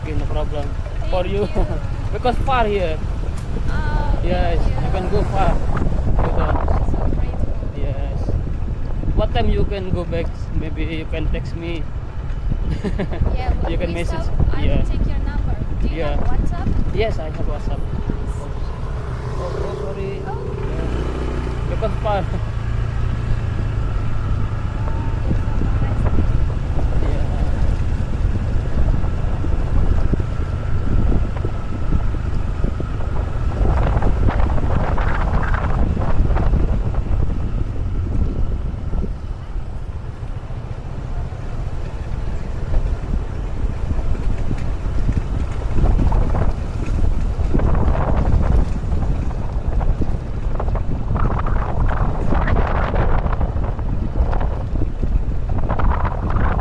okay, no problem. For Thank you, because far here. Oh, Yes, thank you can go far. You can. So grateful. Yes. What time you can go back? Maybe you can text me. Yeah, You can we message. stop. I Yeah. will take your number. Do you Yeah. have WhatsApp? Yes, I have WhatsApp. Oh, sorry. Oh, Yeah. Because far. Yeah.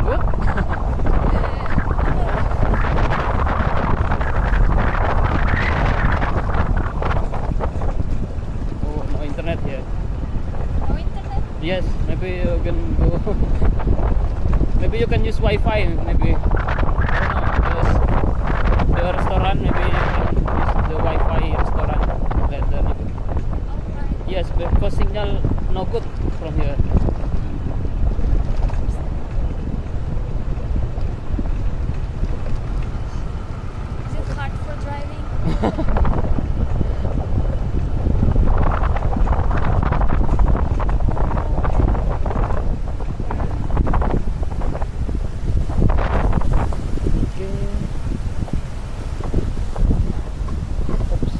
Good. Oh, no internet here. no internet? Yes, maybe you can go. Maybe you can use Wi-Fi. Maybe. I don't know. The restaurant. Maybe you can use the Wi-Fi restaurant. Alright. Yes, because signal no good from here. Is it hard for driving? Okay. Oops.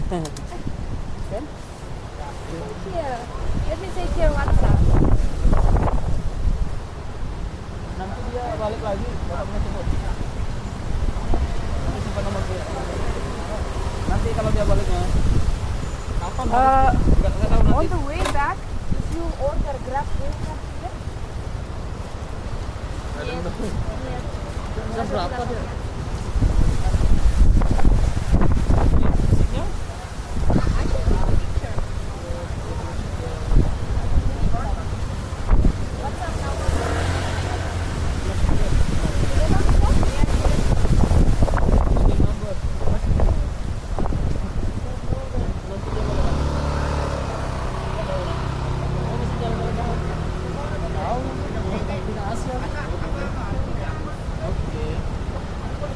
Can? Thank you. Let me take your WhatsApp. Nanti dia balik lagi. Bapaknya sebut. Nanti simpan nomor dia. Nanti kalau dia baliknya. Kapan? Enggak tahu On nanti. the way back, if you order Grab food from here, yes. Jam berapa dia? I can take a picture. WhatsApp number. Oke.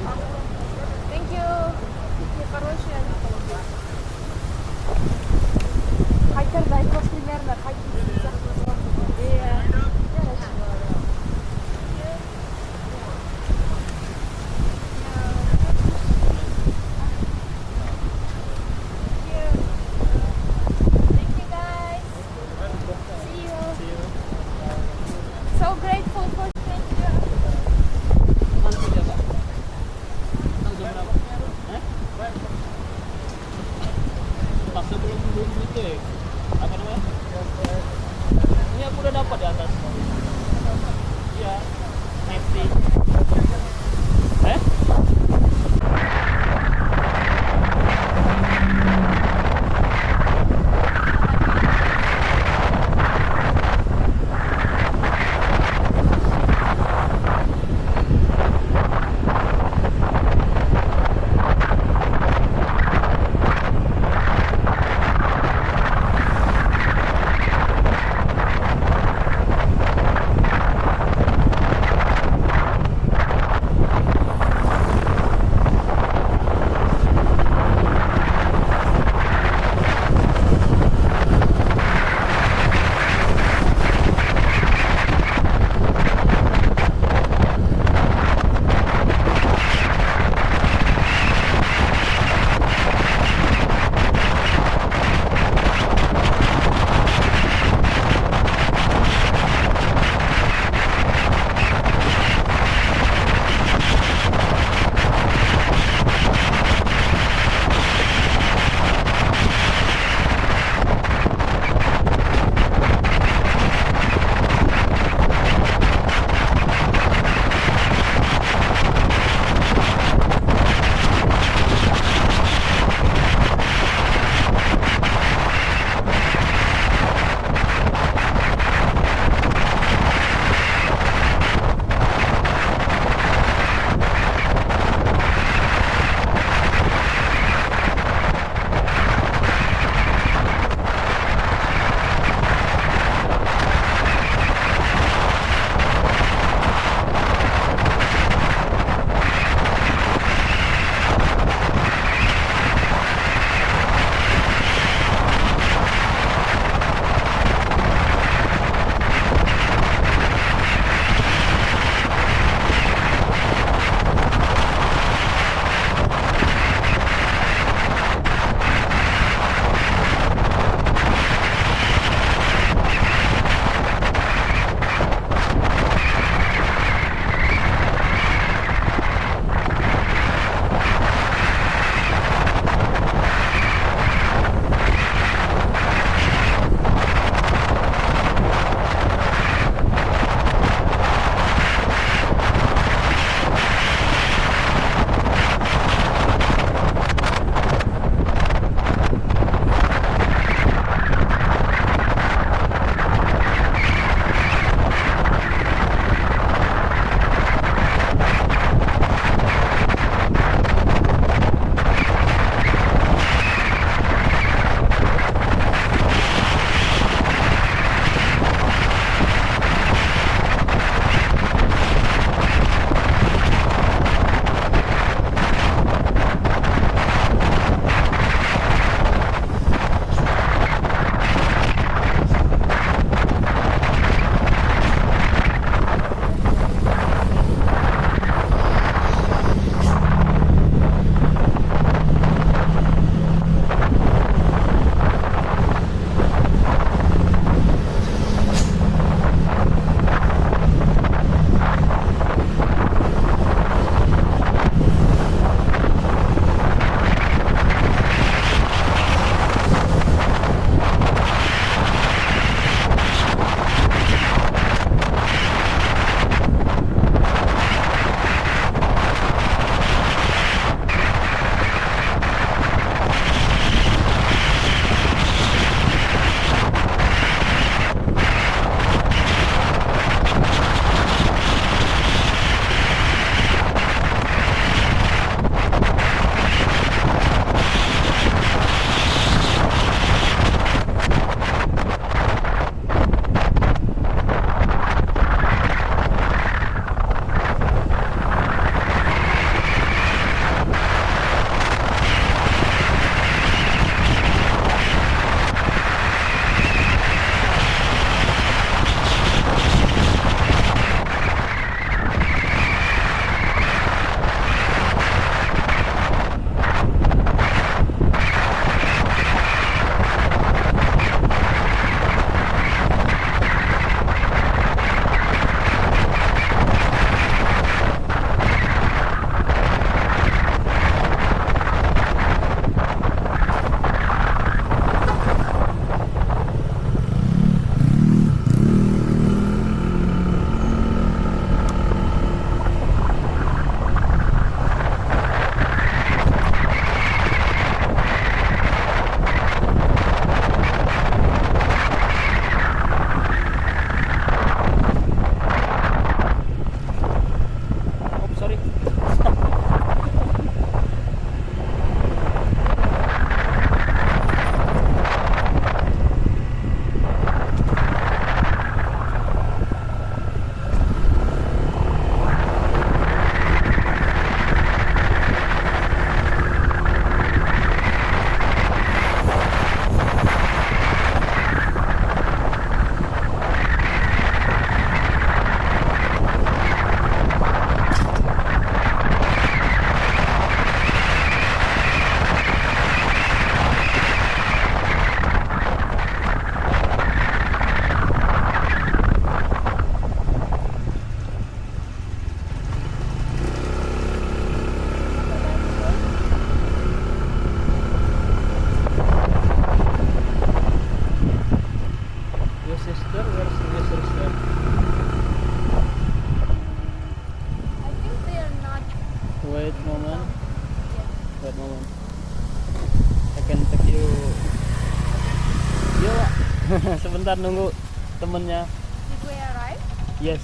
sebentar nunggu temennya. Did we arrive? Yes,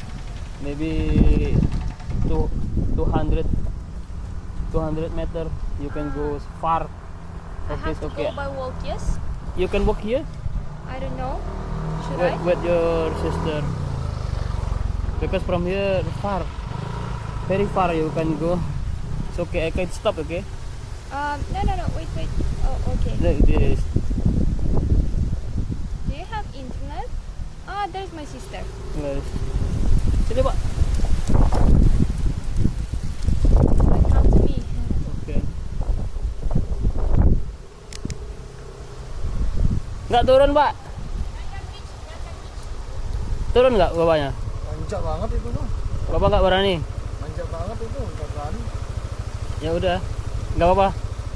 maybe 200 meter. You can go far. I Okay, have it's to okay. go by walk, yes? You can walk here I don't know. Should with, I? with your sister. Because from here far, very far you can go. It's okay. I can stop. Okay. No. Wait. Oh, okay. Look this. Do you have internet? Ah, there's my sister. Guys. Sini pak. Come to me. Okay. Nggak turun pak? Turun nggak bapaknya? Manjak banget itu tuh. Bapak nggak berani? Manjak banget itu, nggak berani. Ya udah, nggak apa-apa.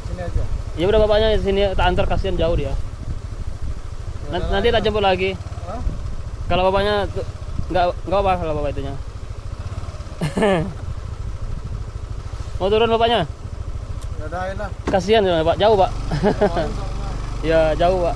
Sini aja. Ya udah bapaknya di sini tak antar, kasihan jauh dia. Nanti tak jemput lagi. Hah? Kalau bapaknya nggak apa kalau bapak itunya. Mau turun bapaknya? Nggak ada lah. Kasihan ya pak, jauh pak. Main sama. Ya jauh pak.